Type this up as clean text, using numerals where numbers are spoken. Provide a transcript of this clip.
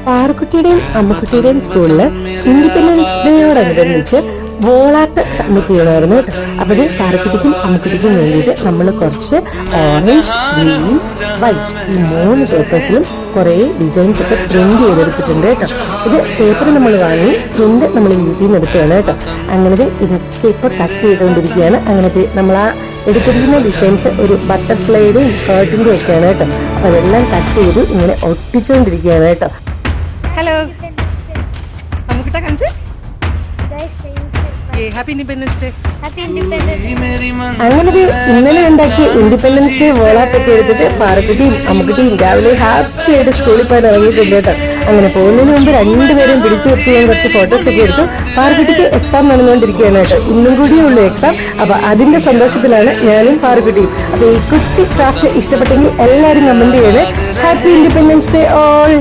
പാറക്കുട്ടിയുടെയും അമ്മക്കുട്ടിയുടെയും സ്കൂളില് independence ഡേയോടനുബന്ധിച്ച് വോളാട്ട് submit ചെയ്യണമായിരുന്നു കേട്ടോ. അപ്പോൾ പാറക്കുട്ടിക്കും അമ്മക്കുട്ടിക്കും വേണ്ടിയിട്ട് നമ്മൾ കുറച്ച് ഓറഞ്ച്, ഗ്രീൻ, വൈറ്റ് ഈ 3 പേപ്പേഴ്സിലും കുറേ ഡിസൈൻസ് ഒക്കെ പ്രിന്റ് ചെയ്തെടുത്തിട്ടുണ്ട് കേട്ടോ. ഇത് പേപ്പർ നമ്മൾ വാങ്ങി പ്രിന്റ് നമ്മൾ വീട്ടിൽ നിന്ന് എടുക്കുകയാണ് കേട്ടോ. അങ്ങനത്തെ ഇതൊക്കെ ഇപ്പോൾ കട്ട് ചെയ്തുകൊണ്ടിരിക്കുകയാണ്. അങ്ങനത്തെ നമ്മൾ ആ എടുത്തിരിക്കുന്ന ഡിസൈൻസ് ഒരു ബട്ടർഫ്ലൈയുടെയും ഹേർട്ടിൻ്റെയും ഒക്കെയാണ് കേട്ടോ. അപ്പോൾ അതെല്ലാം കട്ട് ചെയ്ത് ഇങ്ങനെ ഒട്ടിച്ചുകൊണ്ടിരിക്കുകയാണ് കേട്ടോ. ഹലോ, നമുക്കിട്ടാ കാണിച്ച് ഹാപ്പി ഇൻഡിപെൻഡൻസ് ഡേ. അങ്ങനെ ഇന്നലെ ഉണ്ടാക്കിയ ഇൻഡിപെൻഡൻസ് ഡേ വോളാട്ടൊക്കെ എടുത്തിട്ട് പാറക്കുട്ടിയും അമ്മക്കുട്ടിയും രാവിലെ ഹാപ്പി ആയിട്ട് സ്കൂളിൽ പോയി ഇറങ്ങിയിട്ടുണ്ട് കേട്ടോ. അങ്ങനെ പോകുന്നതിന് മുമ്പ് രണ്ടുപേരും പിടിച്ചു നിർത്തി ഞാൻ കുറച്ച് ഫോട്ടോസ് ഒക്കെ എടുത്തു. പാറക്കുട്ടിക്ക് എക്സാം നടന്നുകൊണ്ടിരിക്കുകയാണ് കേട്ടോ. ഇന്നും കൂടിയേ ഉള്ളൂ എക്സാം. അപ്പൊ അതിന്റെ സന്തോഷത്തിലാണ് ഞാനും പാറക്കുട്ടിയും. അപ്പൊ ഈ കുട്ടി ക്രാഫ്റ്റ് ഇഷ്ടപ്പെട്ടെങ്കിൽ എല്ലാവരും കമന്റ് ചെയ്യണേ. Happy independence day all.